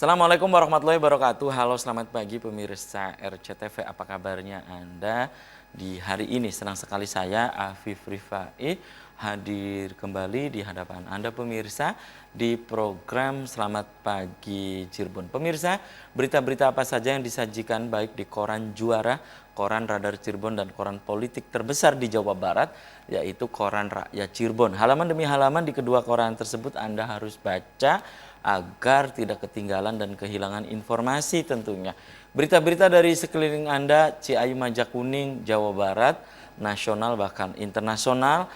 Assalamualaikum warahmatullahi wabarakatuh. Halo, selamat pagi pemirsa RCTV. Apa kabarnya Anda di hari ini? Senang sekali saya, Afif Rifai, hadir kembali di hadapan Anda pemirsa di program Selamat Pagi Cirebon. Pemirsa, berita-berita apa saja yang disajikan baik di Koran Juara, Koran Radar Cirebon, dan koran politik terbesar di Jawa Barat, yaitu Koran Rakyat Cirebon. Halaman demi halaman di kedua koran tersebut Anda harus baca agar tidak ketinggalan dan kehilangan informasi tentunya. Berita-berita dari sekeliling Anda, Ciayu, Majakuning, Jawa Barat, nasional bahkan internasional,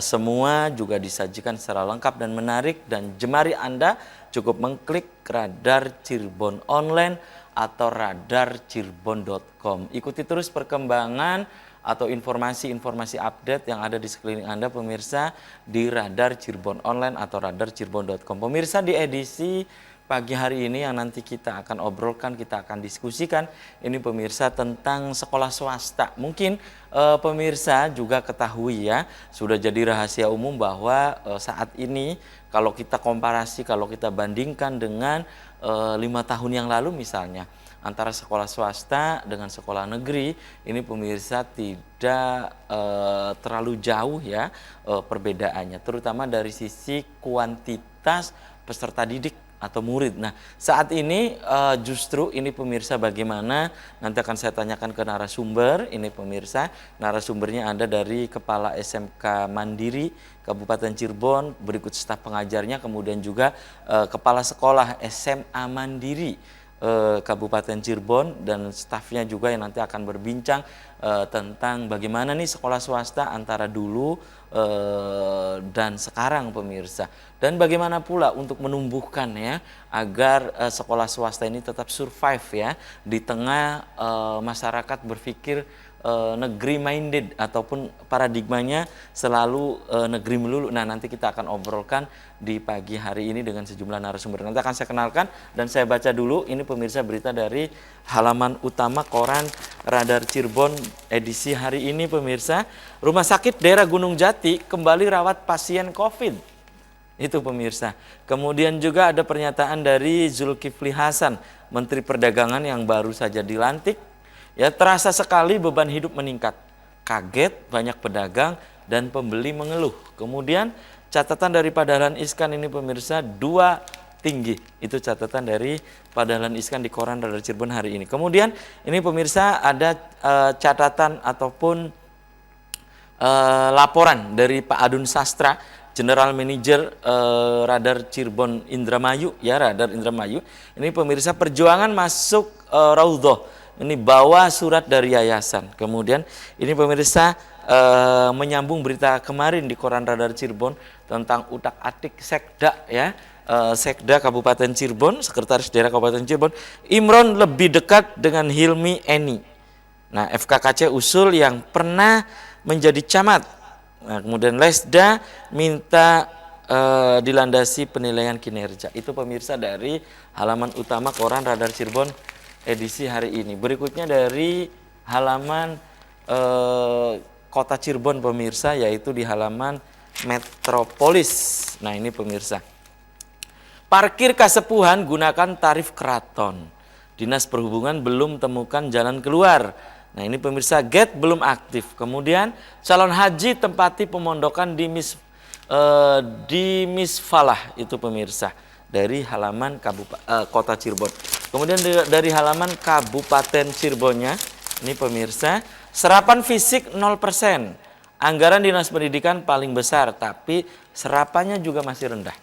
semua juga disajikan secara lengkap dan menarik, dan jemari Anda cukup mengklik Radar Cirebon Online atau radarcirebon.com. Ikuti terus perkembangan atau informasi-informasi update yang ada di sekeliling Anda pemirsa di Radar Cirebon Online atau radarcirebon.com. Pemirsa, di edisi pagi hari ini yang nanti kita akan obrolkan, kita akan diskusikan ini pemirsa tentang sekolah swasta. Mungkin pemirsa juga ketahui ya, sudah jadi rahasia umum bahwa saat ini kalau kita komparasi, kalau kita bandingkan dengan 5 tahun yang lalu misalnya, antara sekolah swasta dengan sekolah negeri, ini pemirsa tidak terlalu jauh ya perbedaannya, terutama dari sisi kuantitas peserta didik atau murid. Nah, saat ini justru ini pemirsa bagaimana, nanti akan saya tanyakan ke narasumber. Ini pemirsa, narasumbernya ada dari Kepala SMK Mandiri Kabupaten Cirebon, berikut staf pengajarnya, kemudian juga Kepala Sekolah SMA Mandiri Kabupaten Cirebon, dan stafnya juga yang nanti akan berbincang tentang bagaimana nih sekolah swasta antara dulu dan sekarang pemirsa, dan bagaimana pula untuk menumbuhkan ya agar sekolah swasta ini tetap survive ya di tengah masyarakat berpikir negeri minded ataupun paradigmanya selalu negeri melulu. Nah, nanti kita akan obrolkan di pagi hari ini dengan sejumlah narasumber. Nanti akan saya kenalkan dan saya baca dulu ini pemirsa berita dari halaman utama koran Radar Cirebon edisi hari ini pemirsa. Rumah sakit daerah Gunung Jati kembali rawat pasien COVID. Itu pemirsa. Kemudian juga ada pernyataan dari Zulkifli Hasan, Menteri Perdagangan yang baru saja dilantik. Ya, terasa sekali beban hidup meningkat. Kaget banyak pedagang dan pembeli mengeluh. Kemudian catatan dari Pak Dahlan Iskan ini pemirsa, 2 tinggi. Itu catatan dari Pak Dahlan Iskan di koran Radar Cirebon hari ini. Kemudian ini pemirsa ada catatan ataupun laporan dari Pak Adun Sastra, General Manager Radar Cirebon Indramayu ya, Radar Indramayu. Ini pemirsa, perjuangan masuk Raudhoh. Ini bawa surat dari yayasan. Kemudian ini pemirsa menyambung berita kemarin di koran Radar Cirebon tentang utak-atik Sekda ya, Sekda Kabupaten Cirebon, Sekretaris Daerah Kabupaten Cirebon, Imron lebih dekat dengan Hilmi Eni. Nah, FKKC usul yang pernah menjadi camat. Nah, kemudian Lesda minta dilandasi penilaian kinerja. Itu pemirsa dari halaman utama koran Radar Cirebon edisi hari ini. Berikutnya dari halaman Kota Cirebon pemirsa, yaitu di halaman Metropolis. Nah, ini pemirsa, parkir Kasepuhan gunakan tarif keraton, Dinas Perhubungan belum temukan jalan keluar. Nah, ini pemirsa, gate belum aktif. Kemudian calon haji tempati pemondokan di Misfalah. Itu pemirsa dari halaman Kota Cirebon. Kemudian dari halaman Kabupaten Cirebonnya, ini pemirsa, serapan fisik 0%. Anggaran Dinas Pendidikan paling besar, tapi serapannya juga masih rendah.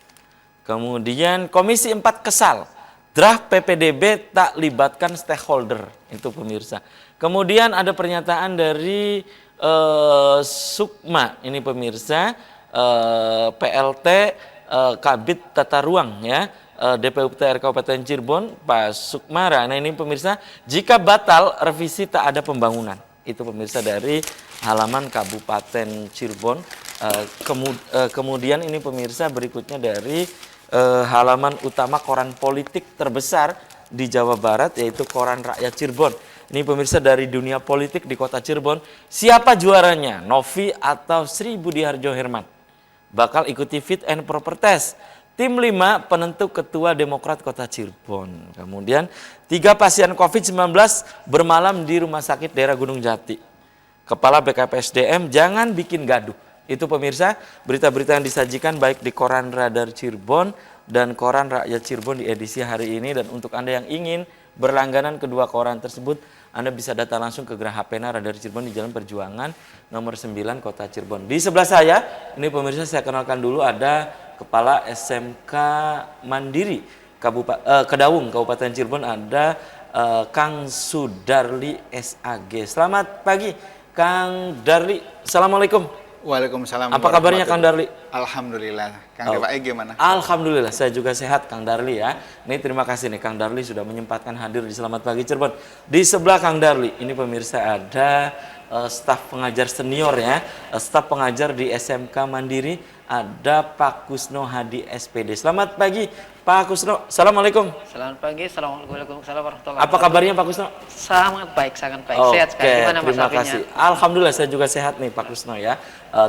Kemudian Komisi 4 kesal, draft PPDB tak libatkan stakeholder. Itu pemirsa. Kemudian ada pernyataan dari Sukma, ini pemirsa, PLT Kabid Tata Ruang ya, DPUPTR Kabupaten Cirebon, Pak Sukmara. Nah, ini pemirsa, jika batal revisi tak ada pembangunan. Itu pemirsa dari halaman Kabupaten Cirebon. Kemudian ini pemirsa berikutnya dari halaman utama koran politik terbesar di Jawa Barat, yaitu koran Rakyat Cirebon. Ini pemirsa dari dunia politik di kota Cirebon. Siapa juaranya? Novi atau Sri Budiharjo Herman? Bakal ikuti fit and proper test. Tim 5 penentu Ketua Demokrat Kota Cirebon. Kemudian 3 pasien COVID-19 bermalam di Rumah Sakit Daerah Gunung Jati. Kepala BKPSDM jangan bikin gaduh. Itu pemirsa berita-berita yang disajikan baik di Koran Radar Cirebon dan Koran Rakyat Cirebon di edisi hari ini. Dan untuk Anda yang ingin berlangganan kedua koran tersebut, Anda bisa datang langsung ke Geraha Pena Radar Cirebon di Jalan Perjuangan nomor 9 Kota Cirebon. Di sebelah saya, ini pemirsa saya kenalkan dulu ada Kepala SMK Mandiri Kedawung Kabupaten Cirebon, ada Kang Sudarli SAG. Selamat pagi Kang Darli. Assalamualaikum. Waalaikumsalam. Apa kabarnya Kang Darli? Alhamdulillah. Kang Dewa gimana? Alhamdulillah, saya juga sehat Kang Darli ya. Ini terima kasih nih Kang Darli sudah menyempatkan hadir di Selamat Pagi Cirebon. Di sebelah Kang Darli, ini pemirsa ada staf pengajar senior ya, staf pengajar di SMK Mandiri, ada Pak Kusno Hadi SPD. Selamat pagi Pak Kusno. Assalamualaikum. Selamat pagi. Assalamualaikum warahmatullahi wabarakatuh. Apa kabarnya Pak Kusno? Sangat baik, sangat baik. Oke, Sehat sekali. Gimana Mas terima Alvinnya? kasih. Alhamdulillah saya juga sehat nih Pak Kusno ya.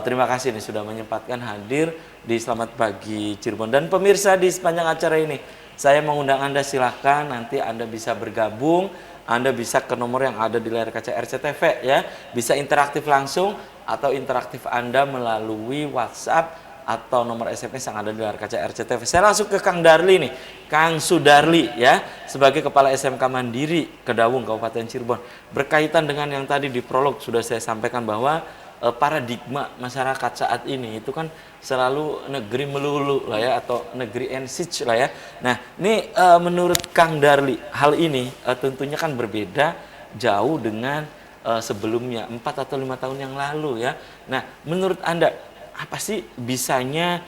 Terima kasih nih sudah menyempatkan hadir di Selamat Pagi Cirebon. Dan pemirsa di sepanjang acara ini, saya mengundang Anda, silahkan nanti Anda bisa bergabung. Anda bisa ke nomor yang ada di layar kaca RCTV ya. Bisa interaktif langsung atau interaktif Anda melalui WhatsApp atau nomor SMS yang ada di layar kaca RCTV. Saya langsung ke Kang Darli nih, Kang Sudarli ya, sebagai Kepala SMK Mandiri Kedawung Kabupaten Cirebon. Berkaitan dengan yang tadi di prolog sudah saya sampaikan bahwa paradigma masyarakat saat ini itu kan selalu negeri melulu lah ya, atau negeri ensich lah ya. Nah ini menurut Kang Darli hal ini tentunya kan berbeda jauh dengan sebelumnya 4 atau 5 tahun yang lalu ya. Nah menurut Anda apa sih bisanya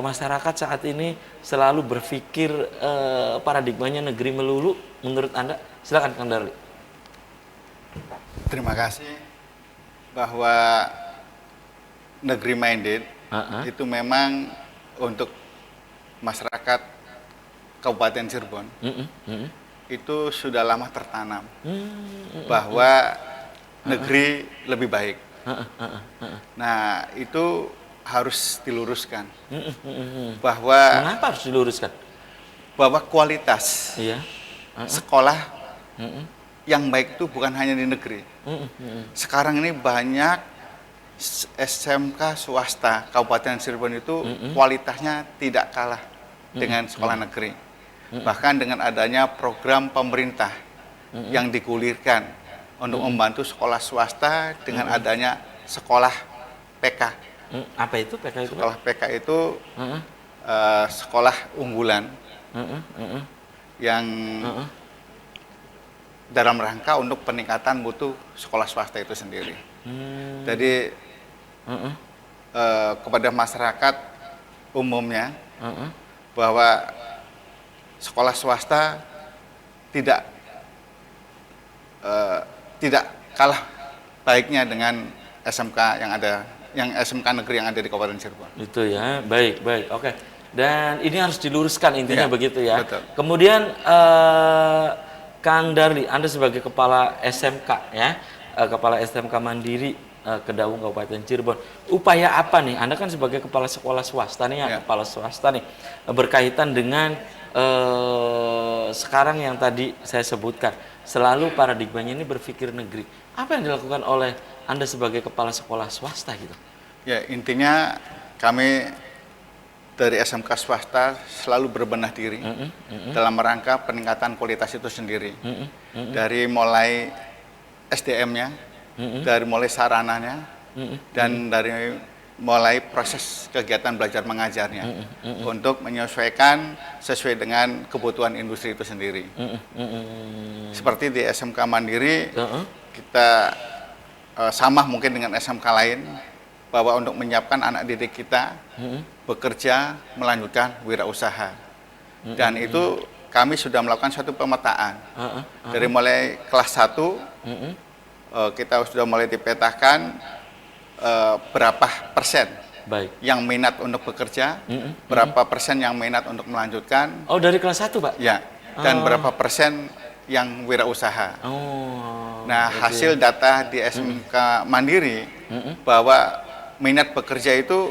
masyarakat saat ini selalu berpikir paradigmanya negeri melulu menurut Anda? Silakan Kang Darli. Terima kasih. Bahwa negeri minded itu memang untuk masyarakat Kabupaten Cirebon itu sudah lama tertanam bahwa negeri lebih baik. Nah itu harus diluruskan bahwa Mengapa harus diluruskan? Bahwa kualitas sekolah yang baik itu bukan hanya di negeri. Sekarang ini banyak SMK swasta Kabupaten Cirebon itu kualitasnya tidak kalah dengan sekolah negeri. Bahkan dengan adanya program pemerintah yang digulirkan untuk membantu sekolah swasta dengan adanya sekolah PK. Apa itu PK itu? Sekolah PK itu sekolah unggulan yang dalam rangka untuk peningkatan mutu sekolah swasta itu sendiri. Jadi kepada masyarakat umumnya bahwa sekolah swasta tidak kalah baiknya dengan SMK yang SMK negeri yang ada di Kabupaten Cirebon. Itu ya, baik, oke. Dan ini harus diluruskan intinya begitu ya. Betul. Kemudian Kang Darli, Anda sebagai Kepala SMK ya, Kepala SMK Mandiri Kedawung Kabupaten Cirebon, upaya apa nih? Anda kan sebagai Kepala Sekolah Swasta nih ya, Kepala Swasta nih, berkaitan dengan sekarang yang tadi saya sebutkan, selalu paradigmanya ini berpikir negeri. Apa yang dilakukan oleh Anda sebagai Kepala Sekolah Swasta gitu? Ya, intinya kami dari SMK swasta selalu berbenah diri dalam rangka peningkatan kualitas itu sendiri. Dari mulai SDM-nya, dari mulai sarananya, dan dari mulai proses kegiatan belajar mengajarnya untuk menyesuaikan sesuai dengan kebutuhan industri itu sendiri. Seperti di SMK Mandiri, kita sama mungkin dengan SMK lain, bahwa untuk menyiapkan anak didik kita bekerja melanjutkan wirausaha. Dan itu kami sudah melakukan suatu pemetaan. Dari mulai kelas 1 kita sudah mulai dipetakan berapa persen yang minat untuk bekerja, berapa persen yang minat untuk melanjutkan. Oh, dari kelas 1, Pak? Ya, dan berapa persen yang wirausaha. Nah, hasil data di SMK Mandiri bahwa minat bekerja itu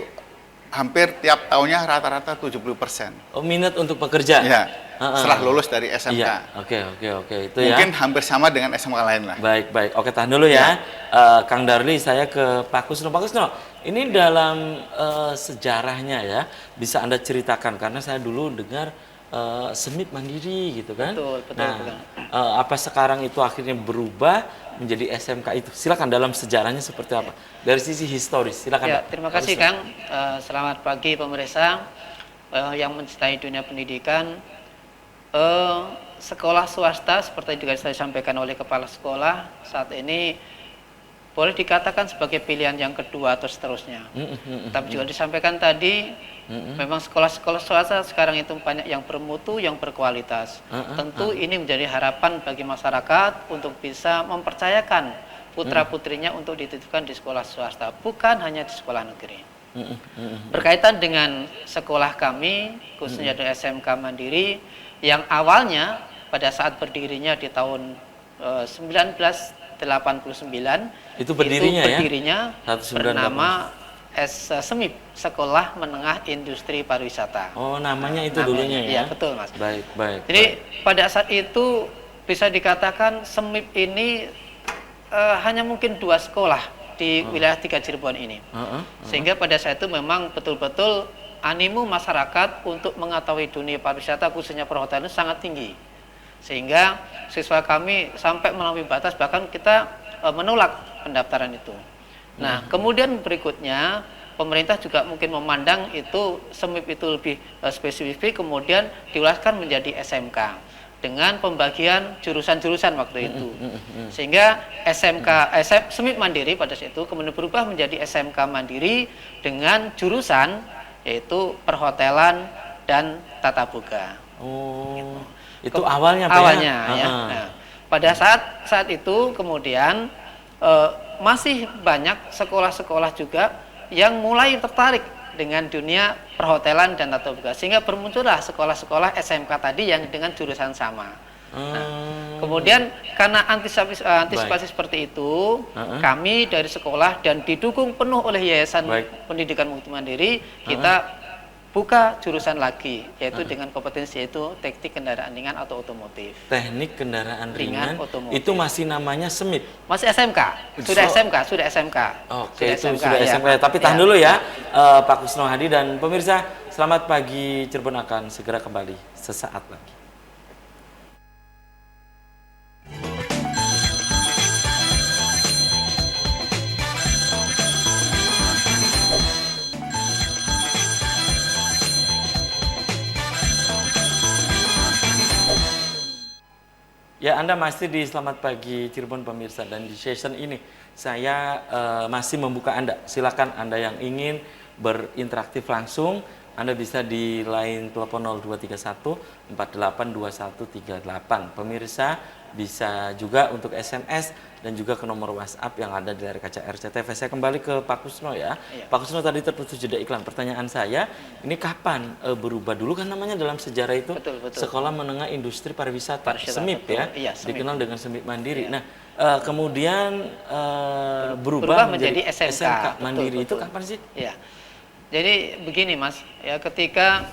hampir tiap tahunnya rata-rata 70%. Oh, minat untuk pekerja. Ya, setelah lulus dari SMK. Iya, oke, itu Mungkin ya. hampir sama dengan SMK lain lah. Baik. Oke, tahan dulu ya. Kang Darli, saya ke Pak Kusno. Pak Kusno, ini dalam sejarahnya ya, bisa Anda ceritakan, karena saya dulu dengar semit mandiri gitu kan. Betul. Nah, apa sekarang itu akhirnya berubah menjadi SMK itu? Silakan, dalam sejarahnya seperti apa? Dari sisi historis, silakan. Ya, Pak. terima Pak kasih Kusno. Kang. Selamat pagi pemirsa yang mencintai dunia pendidikan. Sekolah swasta seperti juga saya sampaikan oleh kepala sekolah saat ini boleh dikatakan sebagai pilihan yang kedua atau seterusnya. Tapi juga disampaikan tadi, memang sekolah-sekolah swasta sekarang itu banyak yang bermutu, yang berkualitas. Tentu ini menjadi harapan bagi masyarakat untuk bisa mempercayakan putra-putrinya untuk dititipkan di sekolah swasta, bukan hanya di sekolah negeri. Berkaitan dengan sekolah kami, khususnya di SMK Mandiri, yang awalnya pada saat berdirinya di tahun 1989 Itu berdirinya ya? bernama SEMIP, Sekolah Menengah Industri Pariwisata. Oh, namanya itu Namanya, dulunya ya? Iya, betul Mas. Baik. Jadi pada saat itu bisa dikatakan SEMIP ini hanya mungkin 2 sekolah di wilayah 3 Cirebon ini. Sehingga pada saat itu memang betul-betul animo masyarakat untuk mengetahui dunia pariwisata khususnya perhotelan sangat tinggi. Sehingga siswa kami sampai melampaui batas, bahkan kita menolak pendaftaran itu. Nah, kemudian berikutnya pemerintah juga mungkin memandang itu SEMIP itu lebih spesifik, kemudian diulaskan menjadi SMK dengan pembagian jurusan-jurusan waktu itu. Sehingga SEMIP Mandiri pada saat itu kemudian berubah menjadi SMK Mandiri dengan jurusan yaitu perhotelan dan tata boga. Oh, itu awalnya Pak Awalnya ya? ya. Nah, pada saat itu kemudian masih banyak sekolah-sekolah juga yang mulai tertarik dengan dunia perhotelan dan tata boga, sehingga bermuncullah sekolah-sekolah SMK tadi yang dengan jurusan sama. Nah, kemudian karena antisipasi seperti itu, kami dari sekolah dan didukung penuh oleh Yayasan Pendidikan Mutu Mandiri, kita buka jurusan lagi, yaitu dengan kompetensi yaitu teknik kendaraan ringan atau otomotif. Teknik kendaraan ringan otomotif. itu masih namanya SEMIP. Masih SMK, sudah SMK. Oke, itu sudah SMK. Tapi tahan dulu ya, Pak Kusno Hadi dan pemirsa. Selamat pagi Cirebon akan segera kembali sesaat lagi. Ya, Anda masih di Selamat Pagi Cirebon pemirsa, dan di session ini saya masih membuka Anda. Silakan Anda yang ingin berinteraktif langsung, Anda bisa di line telepon 0231 482138. Pemirsa bisa juga untuk SMS dan juga ke nomor WhatsApp yang ada di layar kaca RCTV. Saya kembali ke Pak Kusno ya. Pak Kusno tadi terputus jeda iklan. Pertanyaan saya, ini kapan berubah? Dulu kan namanya dalam sejarah itu Betul. Sekolah Menengah Industri Pariwisata, SEMIP ya, Iya, SEMIP. dikenal dengan SEMIP Mandiri. Nah, kemudian berubah menjadi SMK. Mandiri. Betul. Itu kapan sih? Ya. Jadi begini Mas, ya ketika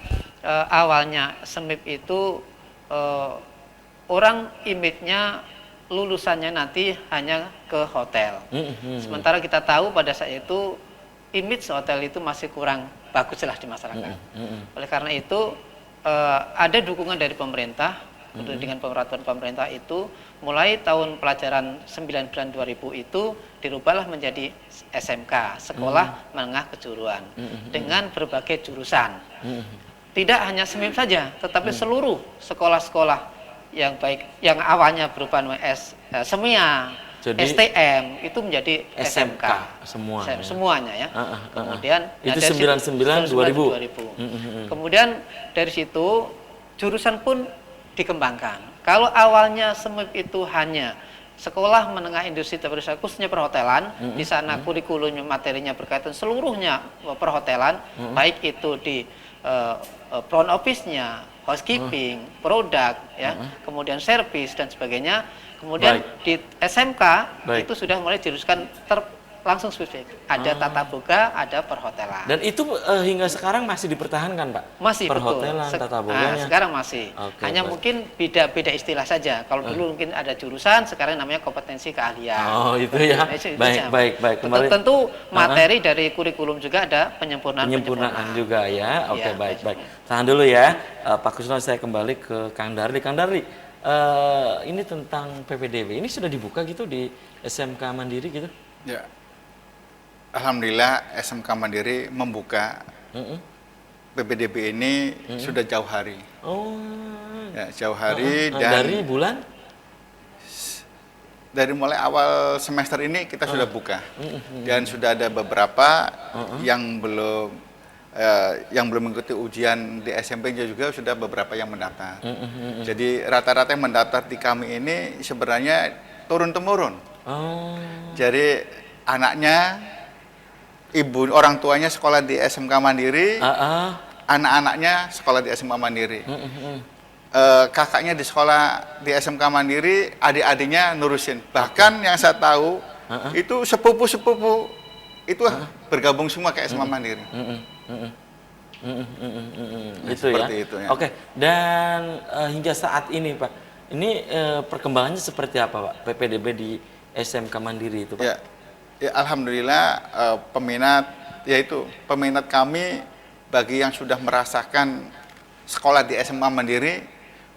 awalnya SEMIP itu orang image-nya lulusannya nanti hanya ke hotel. Sementara kita tahu pada saat itu image hotel itu masih kurang bagus lah di masyarakat. Oleh karena itu ada dukungan dari pemerintah dengan peraturan pemerintah itu mulai tahun pelajaran 99-2000 itu dirubahlah menjadi SMK, Sekolah Menengah Kejuruan, dengan berbagai jurusan. Tidak hanya SEMIP saja, tetapi seluruh sekolah-sekolah yang baik yang awalnya berupa SEMIA, Jadi, STM itu menjadi SMK semuanya ya. Kemudian itu 99-2000. Kemudian dari situ jurusan pun dikembangkan. Kalau awalnya SEMIP itu hanya Sekolah Menengah Industri Pariwisata khususnya perhotelan, di sana kurikulumnya materinya berkaitan seluruhnya perhotelan, baik itu di front office-nya, housekeeping, produk, ya, kemudian servis dan sebagainya. Kemudian di SMK itu sudah mulai langsung spesifik. Ada tata boga, ada perhotelan. Dan itu hingga sekarang masih dipertahankan, Pak? Masih, perhotelan, betul. tata boganya. Sekarang masih. Oke, Hanya baik. mungkin beda istilah saja. Kalau dulu mungkin ada jurusan, sekarang namanya kompetensi keahlian. Oh, itu ya. Itu Baik, aja. baik. Kembali. Tentu materi dari kurikulum juga ada penyempurnaan. Juga ya. Oke, Iya, baik. Tahan dulu ya. Pak Kusno, saya kembali ke Kang Darli. Kang Darli, ini tentang PPDB. Ini sudah dibuka gitu di SMK Mandiri gitu? Ya, alhamdulillah SMK Mandiri membuka PPDB ini sudah jauh hari. Oh. Ya, jauh hari dan dari bulan? dari mulai awal semester ini kita sudah buka. Dan sudah ada beberapa yang belum mengikuti ujian di SMP juga sudah beberapa yang mendaftar. Jadi rata-rata yang mendaftar di kami ini sebenarnya turun-temurun. Oh. Jadi anaknya, orang tuanya sekolah di SMK Mandiri, anak-anaknya sekolah di SMK Mandiri. Kakaknya di sekolah di SMK Mandiri, adik-adiknya nurusin. Bahkan yang saya tahu itu sepupu-sepupu itu bergabung semua ke SMK Mandiri. Itu ya. Seperti itu ya. Oke, dan hingga saat ini Pak, ini perkembangannya seperti apa Pak PPDB di SMK Mandiri itu Pak? Ya alhamdulillah peminat kami bagi yang sudah merasakan sekolah di SMK Mandiri,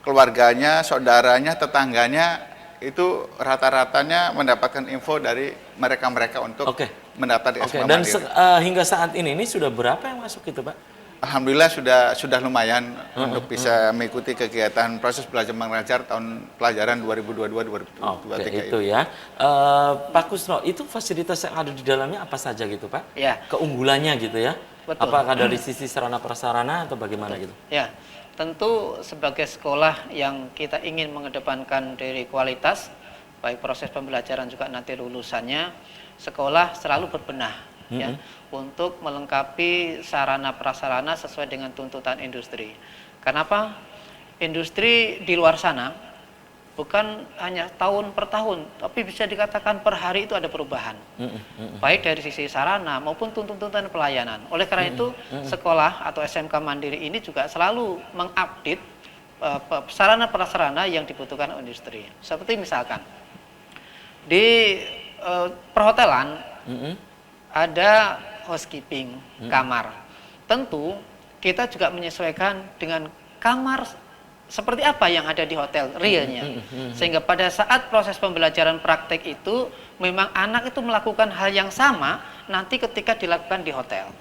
keluarganya, saudaranya, tetangganya itu rata-ratanya mendapatkan info dari mereka untuk mendaftar di SMK Mandiri. Dan hingga saat ini sudah berapa yang masuk itu Pak? Alhamdulillah sudah lumayan untuk bisa mengikuti kegiatan proses belajar mengajar tahun pelajaran 2022-2023 itu ya. Pak Kusno, itu fasilitas yang ada di dalamnya apa saja gitu Pak? Ya. Keunggulannya gitu ya? Betul. Apakah dari sisi sarana prasarana atau bagaimana gitu? Ya, tentu sebagai sekolah yang kita ingin mengedepankan dari kualitas, baik proses pembelajaran juga nanti lulusannya, sekolah selalu berbenah ya untuk melengkapi sarana prasarana sesuai dengan tuntutan industri. Kenapa? Industri di luar sana bukan hanya tahun per tahun, tapi bisa dikatakan per hari itu ada perubahan, baik dari sisi sarana maupun tuntutan pelayanan. Oleh karena itu, sekolah atau SMK Mandiri ini juga selalu mengupdate sarana prasarana yang dibutuhkan industri. Seperti misalkan di perhotelan ada housekeeping, kamar. Tentu kita juga menyesuaikan dengan kamar seperti apa yang ada di hotel realnya. Sehingga pada saat proses pembelajaran praktek itu memang anak itu melakukan hal yang sama nanti ketika dilakukan di hotel.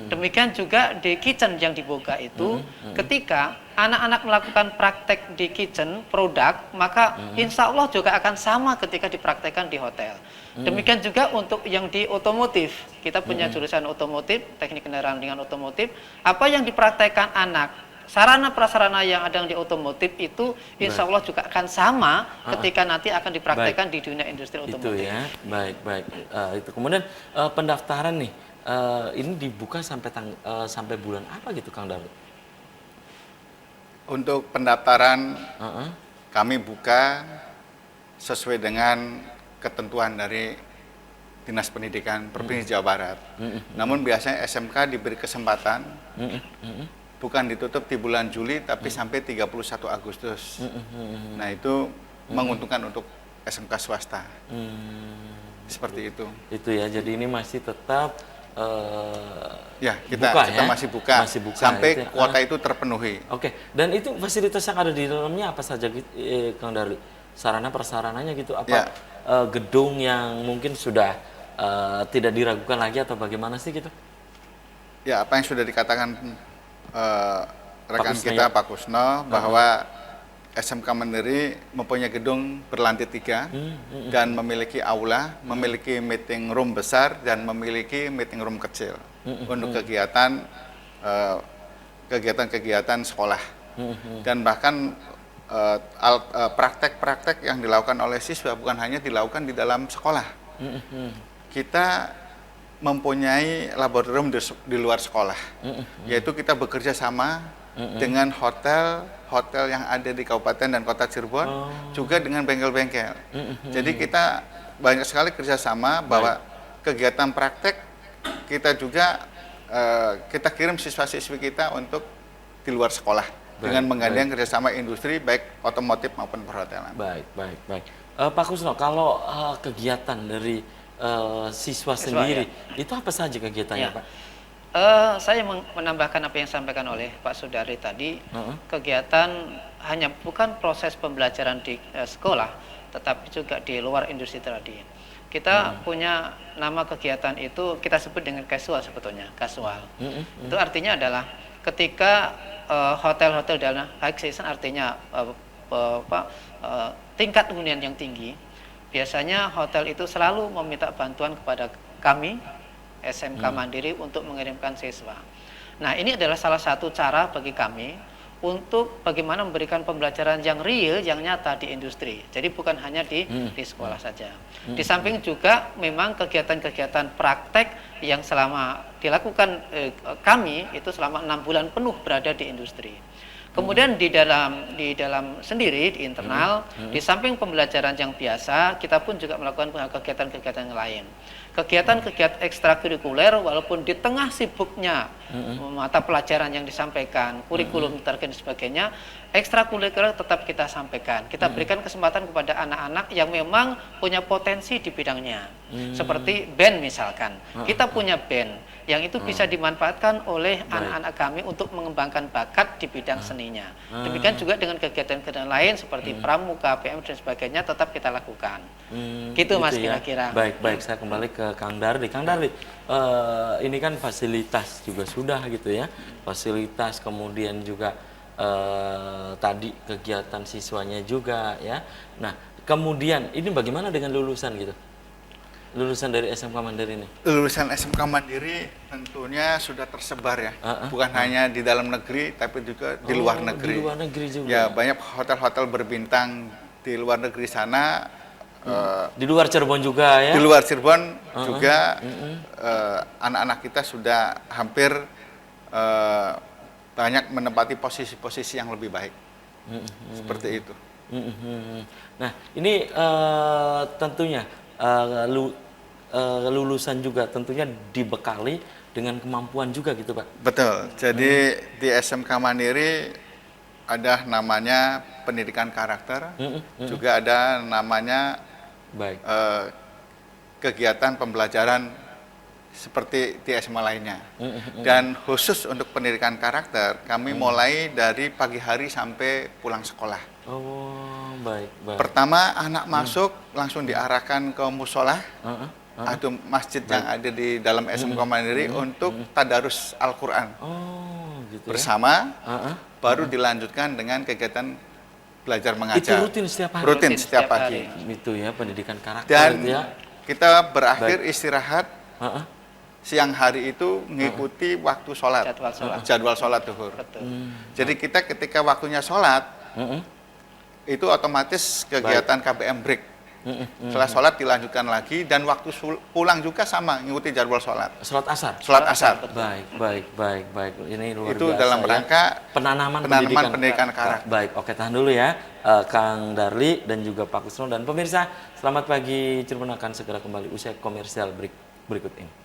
Demikian juga di kitchen yang dibuka itu ketika anak-anak melakukan praktek di kitchen produk, maka insya Allah juga akan sama ketika dipraktekkan di hotel. Demikian juga untuk yang di otomotif, kita punya jurusan otomotif, teknik kendaraan ringan otomotif. Apa yang dipraktekkan anak, sarana prasarana yang ada di otomotif itu insya Allah juga akan sama ketika nanti akan dipraktekkan di dunia industri otomotif. Itu ya, baik. Itu kemudian pendaftaran nih, ini dibuka sampai bulan apa gitu Kang Darli? Untuk pendaftaran kami buka sesuai dengan ketentuan dari Dinas Pendidikan Provinsi Jawa Barat. Namun biasanya SMK diberi kesempatan bukan ditutup di bulan Juli tapi sampai 31 Agustus. Nah, itu menguntungkan untuk SMK swasta. Seperti itu. Itu ya. Jadi ini masih tetap kita masih buka sampai itu ya. kuota itu terpenuhi. Oke. Dan itu fasilitas yang ada di dalamnya apa saja Kang Darli? Sarana prasarananya gitu apa? Gedung yang mungkin sudah tidak diragukan lagi atau bagaimana sih gitu? Ya, apa yang sudah dikatakan rekan kita Pak Kusno bahwa SMK Mandiri mempunyai gedung berlantai 3 dan memiliki aula, memiliki meeting room besar dan memiliki meeting room kecil untuk kegiatan sekolah. Dan bahkan praktek-praktek yang dilakukan oleh siswa bukan hanya dilakukan di dalam sekolah. Kita mempunyai laboratorium di luar sekolah, yaitu kita bekerja sama dengan hotel yang ada di Kabupaten dan Kota Cirebon, juga dengan bengkel-bengkel. Jadi kita banyak sekali kerjasama bahwa kegiatan praktek kita juga kita kirim siswa-siswi kita untuk di luar sekolah dengan menggandeng kerjasama industri baik otomotif maupun perhotelan. Baik. Pak Kusno, kalau kegiatan dari siswa sendiri, itu apa saja kegiatannya, Pak? Saya menambahkan apa yang disampaikan oleh Pak Sudari tadi. Kegiatan hanya bukan proses pembelajaran di sekolah, tetapi juga di luar industri tadi. Kita punya nama kegiatan itu kita sebut dengan casual sebetulnya, casual. Itu artinya adalah ketika hotel-hotel dalam high season, artinya tingkat hunian yang tinggi, biasanya hotel itu selalu meminta bantuan kepada kami SMK Mandiri untuk mengirimkan siswa. Nah, ini adalah salah satu cara bagi kami untuk bagaimana memberikan pembelajaran yang real, yang nyata di industri. Jadi bukan hanya di sekolah saja. Di samping juga memang kegiatan-kegiatan praktek yang selama dilakukan kami itu selama 6 bulan penuh berada di industri. Kemudian di dalam sendiri di internal, di samping pembelajaran yang biasa, kita pun juga melakukan kegiatan-kegiatan yang lain. Kegiatan-kegiatan ekstrakurikuler, walaupun di tengah sibuknya mata pelajaran yang disampaikan, kurikulum dan sebagainya, ekstrakurikuler tetap kita sampaikan. Kita berikan kesempatan kepada anak-anak yang memang punya potensi di bidangnya. Seperti band misalkan. Kita punya band yang itu bisa dimanfaatkan oleh anak-anak kami untuk mengembangkan bakat di bidang seninya. Demikian juga dengan kegiatan-kegiatan lain seperti pramuka, PM dan sebagainya tetap kita lakukan. Gitu Mas kira-kira. Baik, saya kembali ke Kang Darli. Kang Darli, ini kan fasilitas juga sudah gitu ya. Fasilitas kemudian juga tadi kegiatan siswanya juga ya. Nah, kemudian ini bagaimana dengan lulusan gitu? Lulusan dari SMK Mandiri ini? Lulusan SMK Mandiri tentunya sudah tersebar ya, bukan hanya di dalam negeri, tapi juga di luar negeri. Di luar negeri juga. Ya, banyak hotel-hotel berbintang di luar negeri sana. Di luar Cirebon juga ya? Di luar Cirebon juga anak-anak kita sudah hampir banyak menempati posisi-posisi yang lebih baik. Seperti itu. Nah, ini tentunya lulusan juga tentunya dibekali dengan kemampuan juga gitu Pak? Betul, jadi di SMK Mandiri ada namanya pendidikan karakter, juga ada namanya kegiatan pembelajaran seperti di SMA lainnya. Dan khusus untuk pendidikan karakter, kami mulai dari pagi hari sampai pulang sekolah. Oh, baik. Pertama anak masuk langsung diarahkan ke musola atau masjid yang ada di dalam SMK Mandiri untuk tadarus Al-Quran. Oh, gitu bersama, baru dilanjutkan dengan kegiatan belajar mengajar. Itu rutin setiap hari? Rutin setiap pagi. Itu ya, pendidikan karakter. Dan gitu ya. kita berakhir istirahat, siang hari itu mengikuti waktu sholat, jadwal sholat duhur. Jadi kita ketika waktunya sholat, itu otomatis kegiatan KBM break. Setelah sholat dilanjutkan lagi, dan waktu pulang juga sama, mengikuti jadwal sholat. Sholat asar? Sholat asar. Baik. Ini luar itu biasa dalam rangka ya. penanaman pendidikan karakter. Baik, oke, tahan dulu ya. Kang Darli dan juga Pak Kusno dan pemirsa, selamat pagi. Cirebon akan segera kembali usai komersial berikut ini.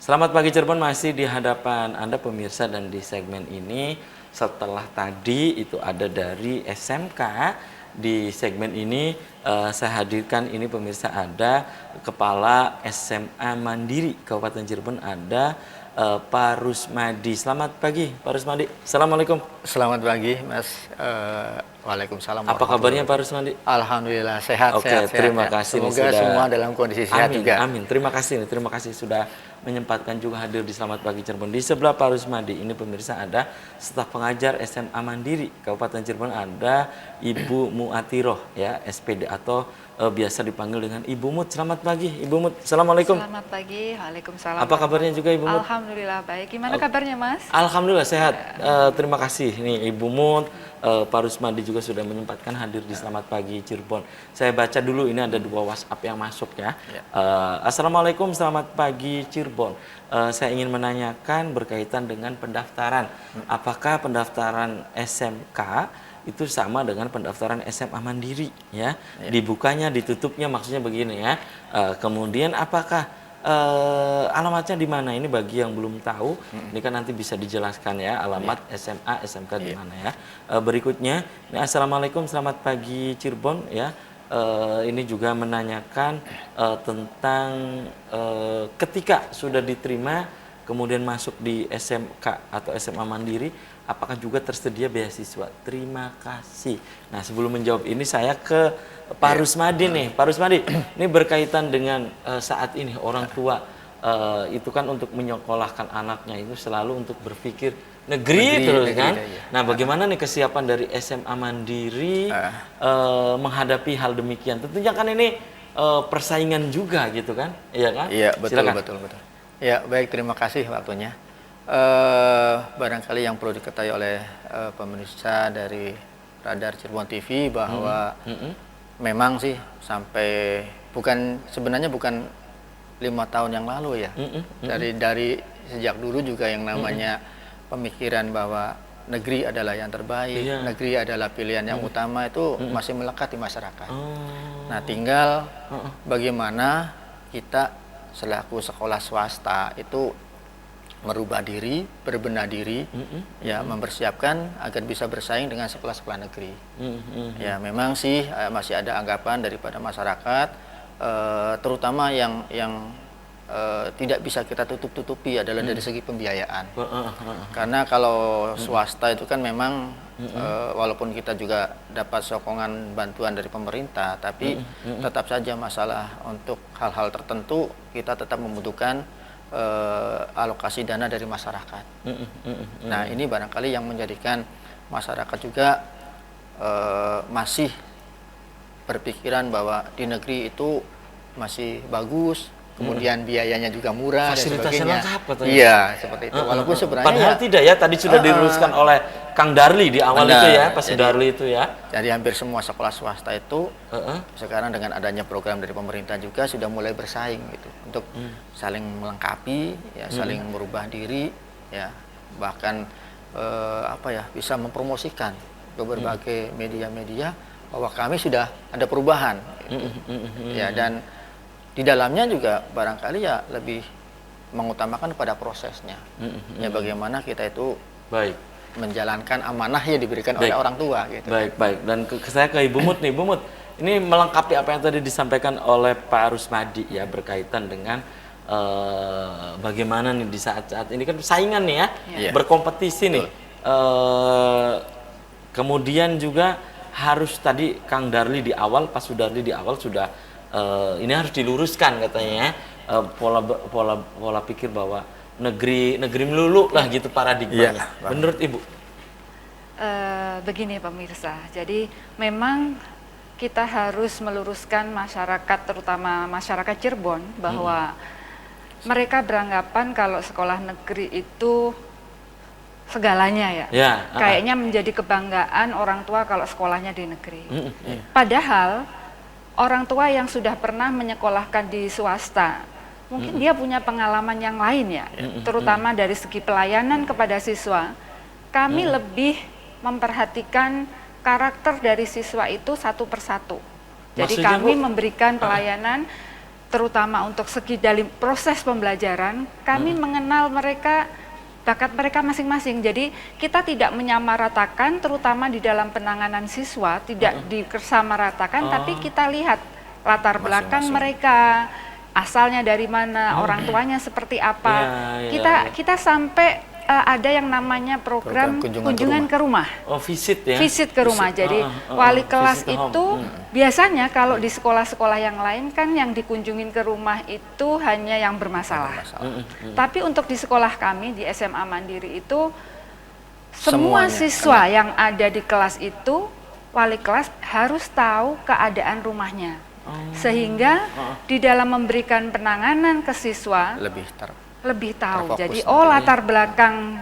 Selamat pagi Cirebon, masih di hadapan Anda pemirsa, dan di segmen ini setelah tadi itu ada dari SMK, di segmen ini saya hadirkan ini pemirsa, ada Kepala SMA Mandiri Kabupaten Cirebon, ada Pak Rusmadi. Selamat pagi Pak Rusmadi. Assalamualaikum. Selamat pagi Mas. Waalaikumsalam. Apa kabarnya Pak Rusmadi? Alhamdulillah sehat. Oke, terima kasih. Semoga semua dalam kondisi sehat juga. Amin. Terima kasih sudah menyempatkan juga hadir di Selamat Pagi Cirebon. Di sebelah Pak Rusmadi ini pemirsa ada staf pengajar SMA Mandiri Kabupaten Cirebon, ada Ibu Muatiroh ya, SPD atau biasa dipanggil dengan Ibu Mut. Selamat pagi Ibu Mut. Assalamualaikum. Selamat pagi. Waalaikumsalam. Apa kabarnya juga Ibu Mut? Alhamdulillah baik. Gimana kabarnya Mas? Alhamdulillah sehat. Terima kasih nih Ibu Mut. Pak Rusmadi juga sudah menyempatkan hadir di Selamat Pagi Cirebon. Saya baca dulu, ini ada 2 WhatsApp yang masuk ya. Assalamualaikum, selamat pagi Cirebon. Saya ingin menanyakan berkaitan dengan pendaftaran. Apakah pendaftaran SMK itu sama dengan pendaftaran SMA Mandiri ya? Dibukanya, ditutupnya maksudnya begini ya. Kemudian apakah alamatnya di mana? Ini bagi yang belum tahu, ini kan nanti bisa dijelaskan ya alamat SMA, SMK di mana ya. Berikutnya, ini Assalamualaikum, selamat pagi Cirebon ya. Ini juga menanyakan tentang ketika sudah diterima kemudian masuk di SMK atau SMA Mandiri, apakah juga tersedia beasiswa? Terima kasih. Nah, sebelum menjawab ini saya ke Pak Rusmadi nih. Pak Rusmadi, ini berkaitan dengan saat ini orang tua itu kan untuk menyekolahkan anaknya itu selalu untuk berpikir negeri terus kan. Nah, bagaimana nih kesiapan dari SMA Mandiri menghadapi hal demikian? Tentunya kan ini persaingan juga gitu kan, iya kan? Iya, betul, Silakan. betul. Ya, baik, terima kasih waktunya. Barangkali yang perlu diketahui oleh pemirsa dari Radar Cirebon TV bahwa memang sih sampai sebenarnya bukan 5 tahun yang lalu ya. Dari sejak dulu juga yang namanya pemikiran bahwa negeri adalah yang terbaik, negeri adalah pilihan yang utama itu masih melekat di masyarakat. Nah, tinggal bagaimana kita selaku sekolah swasta itu merubah diri, berbenah diri, ya mempersiapkan agar bisa bersaing dengan sekolah-sekolah negeri. Ya memang sih masih ada anggapan daripada masyarakat, terutama yang tidak bisa kita tutup-tutupi adalah dari segi pembiayaan. Karena kalau swasta itu kan memang walaupun kita juga dapat sokongan bantuan dari pemerintah, tapi tetap saja masalah untuk hal-hal tertentu kita tetap membutuhkan alokasi dana dari masyarakat. Nah, ini barangkali yang menjadikan masyarakat juga masih berpikiran bahwa di negeri itu masih bagus, kemudian biayanya juga murah dan sebagainya. Lengkap katanya. Iya, seperti itu. Walaupun sebenarnya padahal tidak ya, tadi sudah diluruskan oleh Kang Darli di awal itu ya, Pak Sudarli itu ya. Jadi hampir semua sekolah swasta itu sekarang dengan adanya program dari pemerintah juga sudah mulai bersaing gitu untuk saling melengkapi, ya, saling merubah diri, ya, bahkan bisa mempromosikan ke berbagai media-media bahwa kami sudah ada perubahan, gitu. Ya, dan di dalamnya juga barangkali ya lebih mengutamakan pada prosesnya, ya bagaimana kita itu menjalankan amanah yang diberikan oleh orang tua gitu. Baik. Dan saya ke Ibu Mut nih, Bu Mut. Ini melengkapi apa yang tadi disampaikan oleh Pak Rusmadi ya berkaitan dengan bagaimana nih di saat-saat ini kan saingan nih ya, berkompetisi nih. Kemudian juga harus tadi Kang Darli di awal, Pak Sudarli di awal sudah ini harus diluruskan katanya pola pikir bahwa negeri melulu lah gitu paradigmanya. Menurut Ibu? Begini pemirsa, jadi memang kita harus meluruskan masyarakat, terutama masyarakat Cirebon, bahwa mereka beranggapan kalau sekolah negeri itu segalanya ya. Kayaknya menjadi kebanggaan orang tua kalau sekolahnya di negeri. Padahal orang tua yang sudah pernah menyekolahkan di swasta, mungkin dia punya pengalaman yang lain ya, terutama dari segi pelayanan kepada siswa. Kami lebih memperhatikan karakter dari siswa itu satu persatu. Jadi maksudnya, kami memberikan pelayanan terutama untuk segi dalam proses pembelajaran, kami mengenal mereka, bakat mereka masing-masing. Jadi kita tidak menyamaratakan terutama di dalam penanganan siswa, tidak dikersamaratakan, tapi kita lihat latar belakang mereka, asalnya dari mana, orang tuanya seperti apa. Kita sampai ada yang namanya program kunjungan ke rumah. Oh, visit ya. Visit ke rumah. Jadi wali kelas itu biasanya kalau di sekolah-sekolah yang lain kan yang dikunjungin ke rumah itu hanya yang bermasalah. Tapi untuk di sekolah kami di SMA Mandiri itu semua siswa yang ada di kelas itu wali kelas harus tahu keadaan rumahnya. Sehingga di dalam memberikan penanganan ke siswa lebih tahu. Jadi latar belakang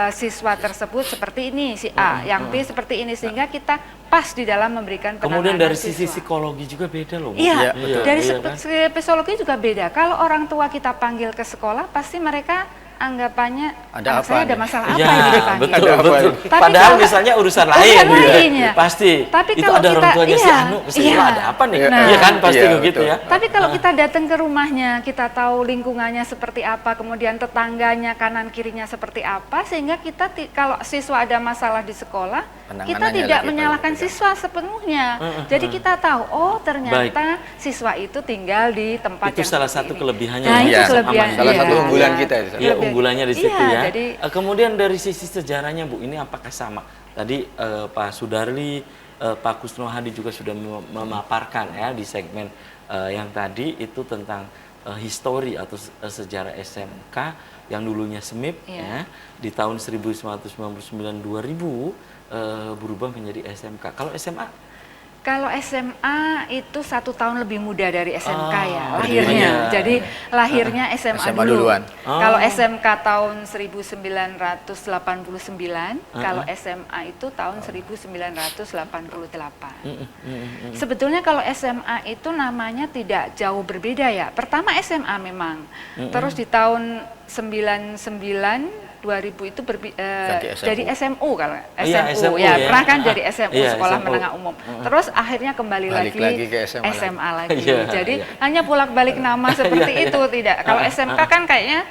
siswa tersebut seperti ini, si A, yang B seperti ini, sehingga kita pas di dalam memberikan penanganan Kemudian dari sisi siswa. psikologi juga beda loh, Bu. Iya, betul. dari Iya kan? psikologi juga beda. Kalau orang tua kita panggil ke sekolah, pasti mereka anggapannya Ada "Anak apa saya ada nih?" masalah Iya, apa ini dipanggil. betul, Ada apa betul. ini? Tapi Padahal kalau- misalnya urusan Urusan lain, lain, ya. pasti. Tapi itu kalau ada orang kita- tuanya si iya, Anu, mesti iya. ada apa nih? Nah. Iya kan, pasti Iya, begitu betul. ya. Tapi kalau kita datang ke rumahnya, kita tahu lingkungannya seperti apa, kemudian tetangganya kanan kirinya seperti apa, sehingga kita kalau siswa ada masalah di sekolah, kita Penanganannya tidak lagi menyalahkan perlu siswa sepenuhnya. Jadi kita tahu, oh ternyata siswa itu tinggal di tempat Itu yang salah seperti satu ini. kelebihannya Nah, ya, itu Iya, kelebihan. salah iya, satu unggulan iya. kita itu. Iya, unggulannya di situ Iya, ya. jadi Kemudian dari sisi sejarahnya, Bu, ini apakah sama? Tadi Pak Sudarli, Pak Kusno Hadi juga sudah memaparkan ya di segmen yang tadi itu tentang histori atau sejarah SMK yang dulunya SMIP ya, Iya. di tahun 1999 berubah menjadi SMK. Kalau SMA Kalau SMA itu 1 tahun lebih muda dari SMK ya Oh, lahirnya. iya. Jadi lahirnya SMA, SMA dulu. duluan. Kalau SMK tahun 1989, kalau SMA itu tahun 1988. Sebetulnya kalau SMA itu namanya tidak jauh berbeda ya. Pertama SMA memang. Terus di tahun 99 2000 itu Ganti SMU. jadi SMU kalau Iya, SMU, SMU ya, ya. pernah kan jadi SMU, Iya, sekolah SMU. menengah umum. Terus akhirnya kembali Balik lagi ke SMA SMA lagi. Iya, Jadi iya. hanya bolak-balik nama seperti Iya, itu tidak. Kalau SMK kan kayaknya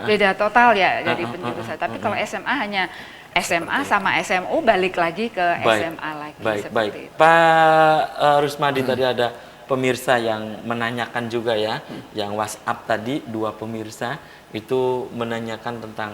beda total ya jadi penjurusan. Tapi kalau SMA hanya SMA sama SMU balik lagi ke SMA lagi baik, seperti baik. itu. Pak Rusmadi tadi ada pemirsa yang menanyakan juga ya, yang WhatsApp tadi 2 pemirsa itu menanyakan tentang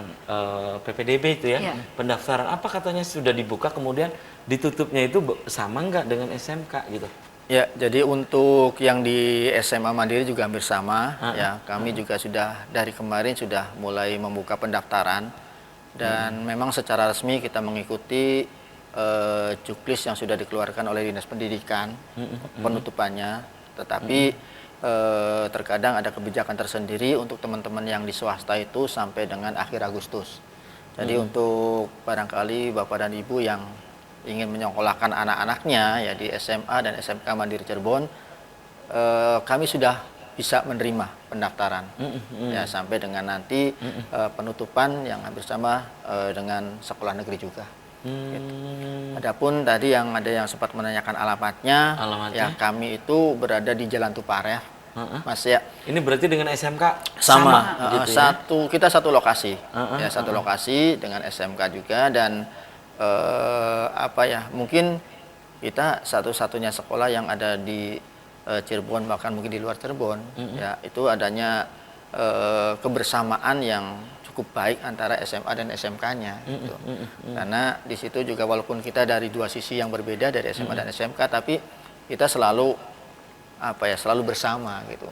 PPDB itu ya, Iya. pendaftaran apa katanya sudah dibuka kemudian ditutupnya itu sama nggak dengan SMK gitu? Ya, jadi untuk yang di SMA Mandiri juga hampir sama. Ya, kami juga sudah dari kemarin sudah mulai membuka pendaftaran dan memang secara resmi kita mengikuti juklis yang sudah dikeluarkan oleh Dinas Pendidikan penutupannya. Tetapi terkadang ada kebijakan tersendiri untuk teman-teman yang di swasta itu sampai dengan akhir Agustus. Jadi untuk barangkali Bapak dan Ibu yang ingin menyekolahkan anak-anaknya ya di SMA dan SMK Mandiri Cirebon, kami sudah bisa menerima pendaftaran ya sampai dengan nanti penutupan yang hampir sama dengan sekolah negeri juga. Gitu. Adapun tadi yang ada yang sempat menanyakan alamatnya, Alamatnya? ya kami itu berada di Jalan Tupareh, Mas ya. Ini berarti dengan SMK Sama, gitu ya? kita satu lokasi, ya satu lokasi dengan SMK juga dan apa ya mungkin kita satu-satunya sekolah yang ada di Cirebon bahkan mungkin di luar Cirebon, ya itu adanya kebersamaan yang cukup baik antara SMA dan SMK-nya gitu. Karena di situ juga walaupun kita dari 2 sisi yang berbeda dari SMA dan SMK tapi kita selalu apa ya selalu bersama gitu.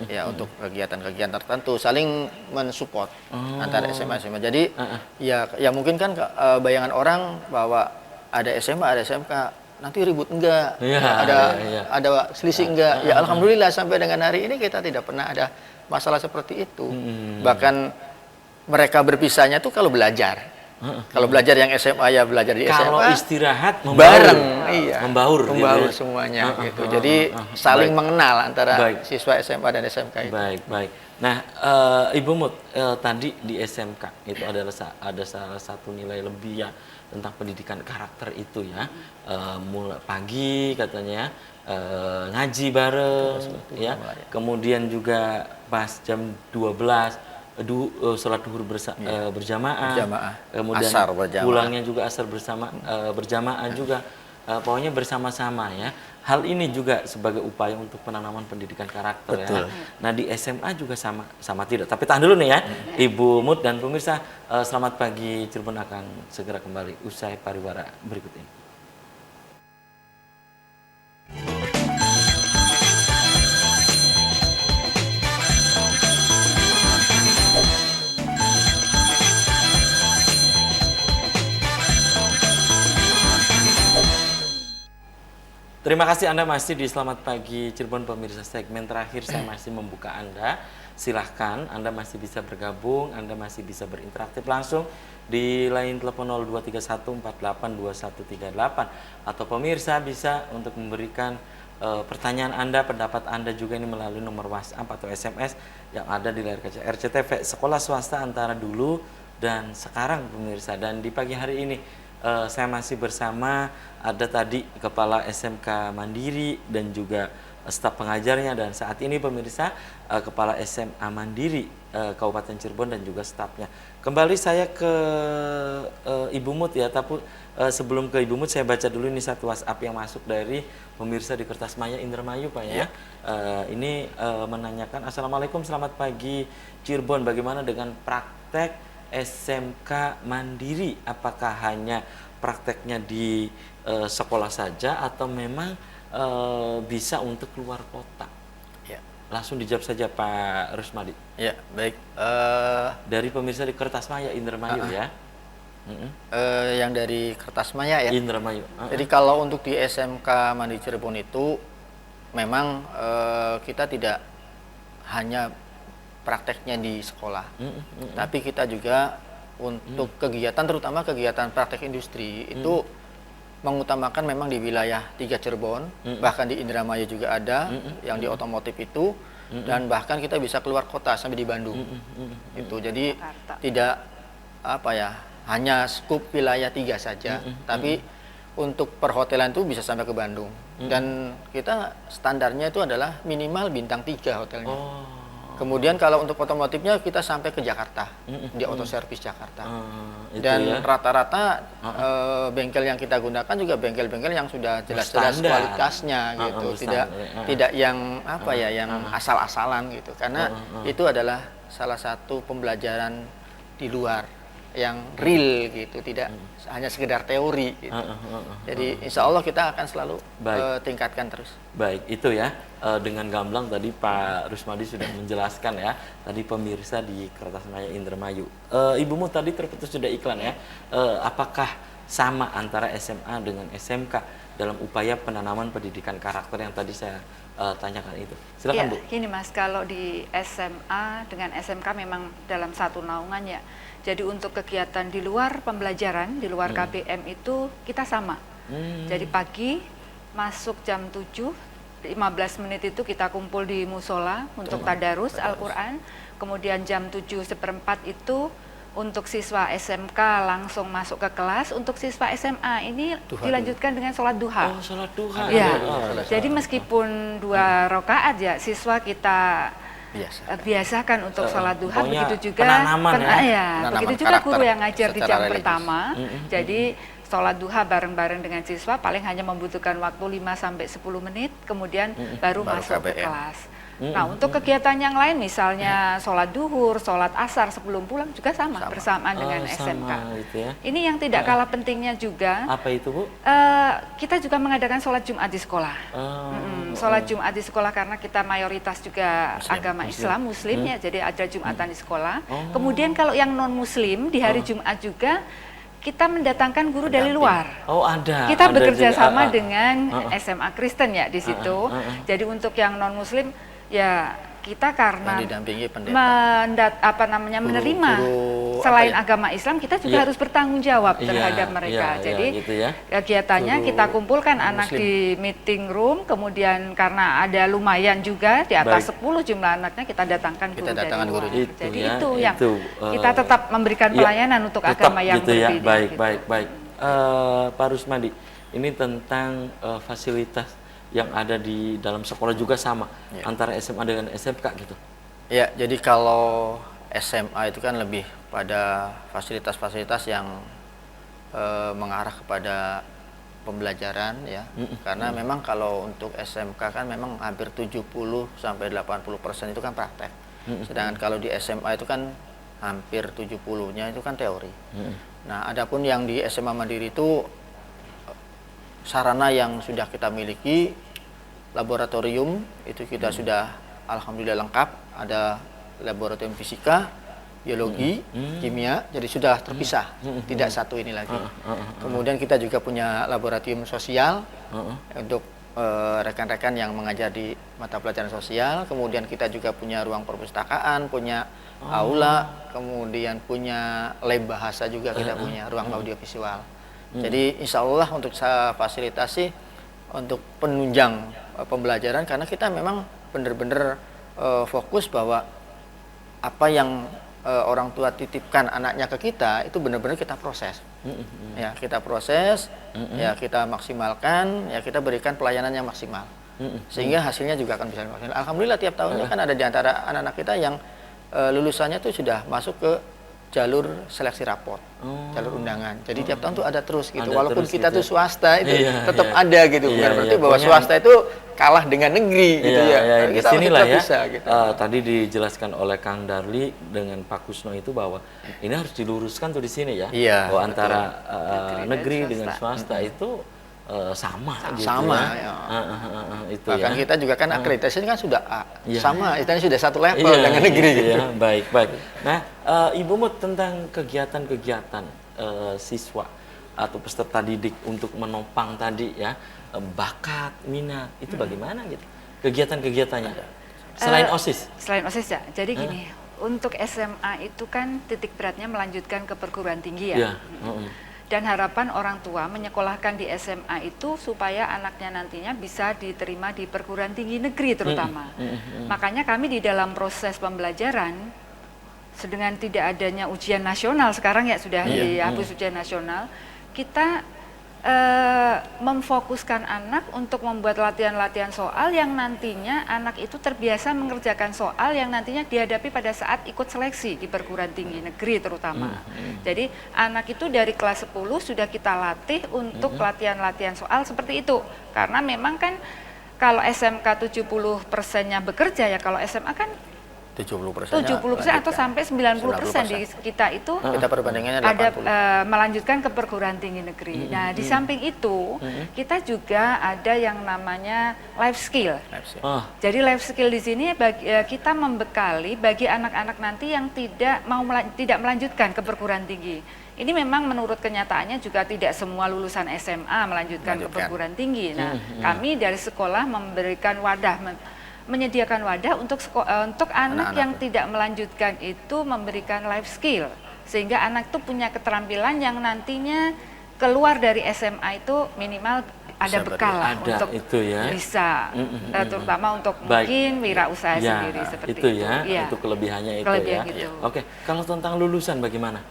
Ya untuk kegiatan-kegiatan tertentu saling mensupport antara SMA SMA. Jadi ya mungkin kan bayangan orang bahwa ada SMA ada SMK nanti ribut enggak, Iya, ada selisih enggak. Ya alhamdulillah sampai dengan hari ini kita tidak pernah ada masalah seperti itu. Bahkan mereka berpisahnya tuh kalau belajar. Kalau belajar yang SMA ya belajar di SMA. Kalau istirahat bareng, iya. membaur gitu Membaur ya? semuanya gitu. Jadi saling Baik. mengenal antara Baik. siswa SMA dan SMK itu. Baik, baik. Nah, Ibu Mut, tadi di SMK itu ada salah satu nilai lebih ya tentang pendidikan karakter itu ya. Mulai pagi katanya ngaji bareng ya. Kemudian juga pas jam 12 sholat duhur berjamaah, Berjamaah. kemudian Asar berjamaah. pulangnya juga asar berjamaah juga, pokoknya bersama-sama ya. Hal ini juga sebagai upaya untuk penanaman pendidikan karakter Betul. ya. Nah di SMA juga sama tidak. Tapi tahan dulu nih ya, Ibu Mut dan pemirsa, selamat pagi Cirebon akan segera kembali usai pariwara berikut ini. Terima kasih Anda masih di Selamat Pagi Cirebon pemirsa. Segmen terakhir saya masih membuka Anda. Silahkan Anda masih bisa bergabung, Anda masih bisa berinteraksi langsung di line telepon 0231482138 atau pemirsa bisa untuk memberikan pertanyaan Anda, pendapat Anda juga ini melalui nomor WhatsApp atau SMS yang ada di layar kaca RCTV. Sekolah swasta antara dulu dan sekarang pemirsa. Dan di pagi hari ini saya masih bersama ada tadi Kepala SMK Mandiri dan juga staf pengajarnya, dan saat ini pemirsa Kepala SMA Mandiri Kabupaten Cirebon dan juga stafnya. Kembali saya ke Ibu Mut ya, tapi sebelum ke Ibu Mut saya baca dulu ini satu WhatsApp yang masuk dari pemirsa di Kertasmaya Indramayu Pak ya. Ini menanyakan, Assalamualaikum, selamat pagi Cirebon, bagaimana dengan praktek SMK Mandiri, apakah hanya prakteknya di sekolah saja atau memang bisa untuk keluar kota? Ya. Langsung dijawab saja Pak Rusmadi. Ya, baik. Dari pemirsa di Kertasmaya Indramayu ya. Yang dari Kertasmaya ya. Indramayu. Jadi kalau untuk di SMK Mandiri Cirebon itu memang kita tidak hanya prakteknya di sekolah, tapi kita juga untuk kegiatan, terutama kegiatan praktek industri itu mengutamakan memang di wilayah 3 Cirebon, bahkan di Indramayu juga ada yang di otomotif itu, dan bahkan kita bisa keluar kota sampai di Bandung. Itu jadi tidak apa ya, hanya skup wilayah 3 saja, tapi untuk perhotelan itu bisa sampai ke Bandung. Dan kita standarnya itu adalah minimal bintang 3 hotelnya. Kemudian kalau untuk otomotifnya kita sampai ke Jakarta, di Auto Service Jakarta. Dan rata-rata bengkel yang kita gunakan juga bengkel-bengkel yang sudah jelas-jelas kualitasnya gitu. Tidak yang apa ya, yang asal-asalan gitu. Karena itu adalah salah satu pembelajaran di luar yang real gitu, tidak hanya sekedar teori gitu. Jadi insya Allah kita akan selalu tingkatkan terus. Baik, itu ya dengan gamblang tadi Pak Rusmadi sudah menjelaskan ya, tadi pemirsa di Kertasmaya Indramayu. Ibu Mut tadi terputus sudah iklan ya, apakah sama antara SMA dengan SMK dalam upaya penanaman pendidikan karakter yang tadi saya tanyakan itu? Silakan Bu. Gini Mas, kalau di SMA dengan SMK memang dalam satu naungan ya. Jadi untuk kegiatan di luar pembelajaran, di luar KBM itu kita sama. Jadi pagi masuk jam 7, 15 menit itu kita kumpul di musola untuk tadarus Al-Quran. Kemudian jam 7:15 itu untuk siswa SMK langsung masuk ke kelas. Untuk siswa SMA ini dilanjutkan dengan sholat duha. Oh, sholat duha. Ya. Jadi meskipun 2 rakaat ya, siswa kita biasakan untuk sholat duha. Begitu juga penanaman begitu juga guru yang ngajar di jam pertama. Jadi sholat duha bareng-bareng dengan siswa paling hanya membutuhkan waktu 5-10 menit, kemudian baru masuk ke kelas. Nah, untuk kegiatan yang lain misalnya sholat duhur, sholat asar sebelum pulang juga sama. Bersamaan dengan SMK. Gitu ya. Ini yang tidak kalah pentingnya juga. Apa itu Bu? Kita juga mengadakan sholat Jumat di sekolah. Sholat Jumat di sekolah karena kita mayoritas juga agama Islam, Muslim ya, jadi ada Jumatan di sekolah. Kemudian kalau yang non Muslim di hari Jumat juga kita mendatangkan guru dari luar. Oh, ada. Kita ada bekerja juga, sama dengan SMA Kristen ya di situ. Jadi untuk yang non Muslim ya kita karena didampingi pendeta, menerima selain agama Islam, kita juga harus bertanggung jawab terhadap mereka. Jadi gitu ya. kegiatannya kita kumpulkan anak di meeting room, kemudian karena ada lumayan juga di atas 10 jumlah anaknya, kita datangkan guru dari luar. Jadi itu yang kita tetap memberikan pelayanan untuk agama yang gitu berbeda. Ya. Baik. Pak Rusmadi, ini tentang fasilitas yang ada di dalam sekolah juga sama antara SMA dengan SMK gitu. Ya, jadi kalau SMA itu kan lebih pada fasilitas-fasilitas yang mengarah kepada pembelajaran ya. Karena memang kalau untuk SMK kan memang hampir 70-80% itu kan praktek. Sedangkan kalau di SMA itu kan hampir 70-nya itu kan teori. Nah, adapun yang di SMA Mandiri itu sarana yang sudah kita miliki, laboratorium itu kita sudah alhamdulillah lengkap, ada laboratorium fisika, biologi, kimia, jadi sudah terpisah, tidak satu ini lagi. Kemudian kita juga punya laboratorium sosial untuk rekan-rekan yang mengajar di mata pelajaran sosial, kemudian kita juga punya ruang perpustakaan, punya aula, kemudian punya lab bahasa juga kita punya, ruang audiovisual. Jadi insya Allah untuk saya fasilitasi untuk penunjang pembelajaran, karena kita memang benar-benar fokus bahwa apa yang orang tua titipkan anaknya ke kita itu benar-benar kita proses. Ya, kita proses, ya kita maksimalkan, ya kita berikan pelayanan yang maksimal. Sehingga hasilnya juga akan bisa maksimal. Alhamdulillah tiap tahunnya kan ada di antara anak-anak kita yang lulusannya tuh sudah masuk ke jalur seleksi raport, jalur undangan. Jadi tiap tahun tuh ada terus gitu. Ada Walaupun terus kita gitu. tuh swasta itu Iya, tetap iya. ada gitu. Bukan Iya, berarti iya. bahwa Pokoknya- swasta itu kalah dengan negeri gitu ya. Di Kita sinilah tetap ya. bisa, gitu. Tadi dijelaskan oleh Kang Darli dengan Pak Kusno itu bahwa ini harus diluruskan tuh di sini ya. Iya, Bahwa betul. antara Negeri dan negeri dengan swasta. swasta itu sama gitu Sama, ya. ya. Itu Bahkan ya. kita juga kan akreditasi kan sudah A. Iya. Sama, istilahnya sudah satu level Iya, dengan negeri iya, gitu. baik, baik. Nah, Ibu Mut, tentang kegiatan-kegiatan siswa atau peserta didik untuk menopang tadi ya, bakat, minat, itu bagaimana gitu? Kegiatan-kegiatannya. Selain OSIS. Selain OSIS ya. Jadi gini, untuk SMA itu kan titik beratnya melanjutkan ke perguruan tinggi Ya. ya. Dan harapan orang tua menyekolahkan di SMA itu supaya anaknya nantinya bisa diterima di perguruan tinggi negeri terutama. Makanya kami di dalam proses pembelajaran, dengan tidak adanya ujian nasional sekarang ya sudah dihapus ujian nasional, kita memfokuskan anak untuk membuat latihan-latihan soal yang nantinya anak itu terbiasa mengerjakan soal yang nantinya dihadapi pada saat ikut seleksi di perguruan tinggi negeri terutama. Jadi anak itu dari kelas 10 sudah kita latih untuk latihan-latihan soal seperti itu. Karena memang kan kalau SMK 70%-nya bekerja ya, kalau SMA kan 70% 70% atau sampai 90% di kita itu kita perbandingannya ada 80. melanjutkan ke perguruan tinggi negeri. Nah, di samping itu kita juga ada yang namanya life skill. Oh, Jadi life skill di sini kita membekali bagi anak-anak nanti yang tidak melanjutkan ke perguruan tinggi. Ini memang menurut kenyataannya juga tidak semua lulusan SMA melanjutkan ke perguruan tinggi. Nah, kami dari sekolah memberikan menyediakan wadah untuk anak yang tidak melanjutkan itu memberikan life skill, sehingga anak itu punya keterampilan yang nantinya keluar dari SMA itu minimal ada bekal lah ada untuk itu ya. bisa terutama untuk Baik. mungkin wirausaha Ya, sendiri seperti itu ya, Iya. itu kelebihannya itu Kelebihan ya. gitu. Oke, kalau tentang lulusan bagaimana,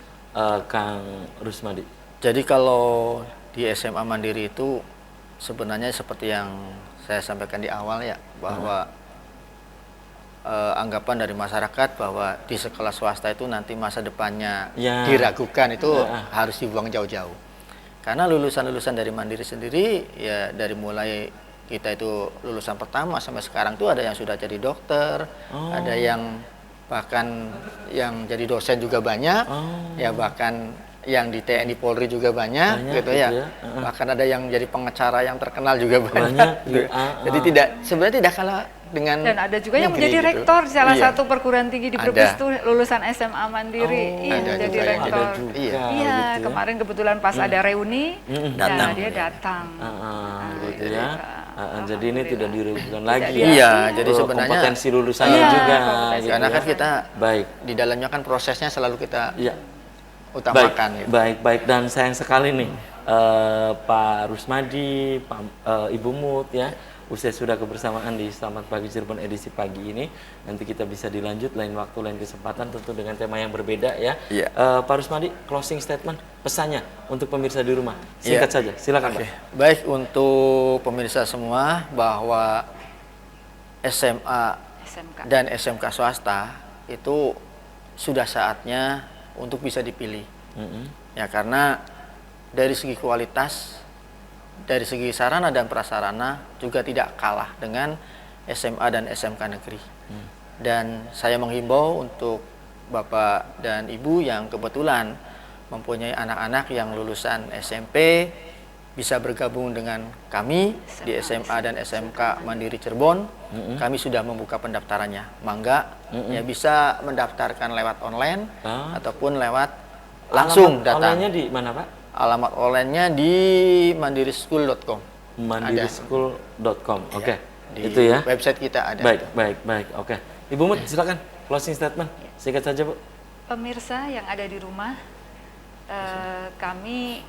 Kang Rusmadi? Jadi kalau di SMA Mandiri itu sebenarnya seperti yang saya sampaikan di awal ya, bahwa anggapan dari masyarakat bahwa di sekolah swasta itu nanti masa depannya Ya. diragukan itu harus dibuang jauh-jauh. Karena lulusan-lulusan dari Mandiri sendiri ya dari mulai kita itu lulusan pertama sampai sekarang tuh ada yang sudah jadi dokter, ada yang bahkan yang jadi dosen juga banyak, ya bahkan yang di TNI Polri juga banyak gitu ya. gitu ya. Bahkan ada yang jadi pengacara yang terkenal juga banyak. Banyak, gitu. Jadi sebenarnya tidak kalah dengan Dan ada juga yang negeri menjadi gitu. rektor di salah Iya. satu perguruan tinggi di Ada. Brebes itu lulusan SMA Mandiri, iya ada menjadi juga yang rektor. ada juga Iya. Iya, gitu ya. kemarin kebetulan pas ada reuni, Datang. dia datang. Gitu Jadi, ya. Jadi ini tidak diragukan lagi ya. Iya, jadi sebenarnya kompetensi lulusannya Iya, juga. kompetensi. gitu Karena ya. kan kita Baik. di dalamnya kan prosesnya selalu kita Iya. utamakan gitu. Baik. Dan sayang sekali nih, Pak Rusmadi, Ibu Mut ya, usai sudah kebersamaan di Selamat Pagi Cirebon edisi pagi ini. Nanti kita bisa dilanjut lain waktu, lain kesempatan tentu dengan tema yang berbeda ya. Iya. Pak Rusmadi, closing statement, pesannya untuk pemirsa di rumah. Singkat Iya. saja, silakan Pak. Baik, untuk pemirsa semua bahwa SMA SMK. dan SMK swasta itu sudah saatnya untuk bisa dipilih. Ya karena dari segi kualitas, dari segi sarana dan prasarana juga tidak kalah dengan SMA dan SMK negeri. Dan saya menghimbau untuk Bapak dan Ibu yang kebetulan mempunyai anak-anak yang lulusan SMP bisa bergabung dengan kami di SMA dan SMK Mandiri Cirebon. Kami sudah membuka pendaftarannya. Mangga ya bisa mendaftarkan lewat online ataupun lewat langsung Alamat datang. online-nya di mana Pak? Alamat online-nya di mandirischool.com. mandirischool.com. Oke. Di Itu ya. website kita ada. Baik. Oke. Ibu Mut, silakan closing statement. Singkat saja, Bu. Pemirsa yang ada di rumah, kami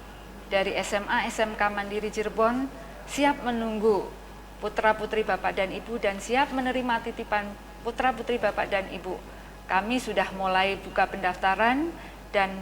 dari SMA SMK Mandiri Cirebon siap menunggu putra-putri Bapak dan Ibu dan siap menerima titipan putra-putri Bapak dan Ibu. Kami sudah mulai buka pendaftaran dan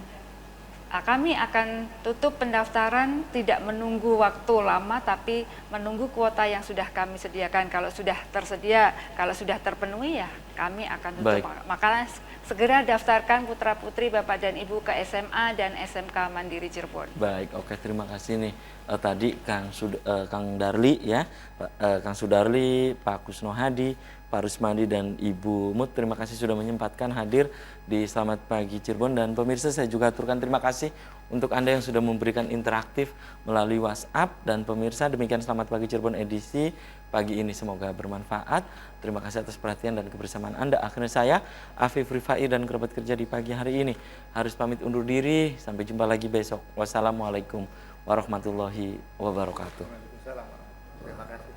kami akan tutup pendaftaran tidak menunggu waktu lama tapi menunggu kuota yang sudah kami sediakan. Kalau sudah tersedia, kalau sudah terpenuhi ya kami akan tutup. Makanya segera daftarkan putra-putri Bapak dan Ibu ke SMA dan SMK Mandiri Cirebon. Baik, oke, terima kasih nih. Tadi Kang Darli ya, Kang Sudarli, Pak Kusno Hadi, Pak Rusmadi dan Ibu Mut, terima kasih sudah menyempatkan hadir di Selamat Pagi Cirebon. Dan pemirsa, saya juga aturkan terima kasih untuk Anda yang sudah memberikan interaktif melalui WhatsApp. Dan pemirsa, demikian Selamat Pagi Cirebon edisi pagi ini, semoga bermanfaat. Terima kasih atas perhatian dan kebersamaan Anda. Akhirnya saya, Afif Rifai dan kerabat kerja di pagi hari ini harus pamit undur diri. Sampai jumpa lagi besok. Wassalamualaikum warahmatullahi wabarakatuh. Terima kasih.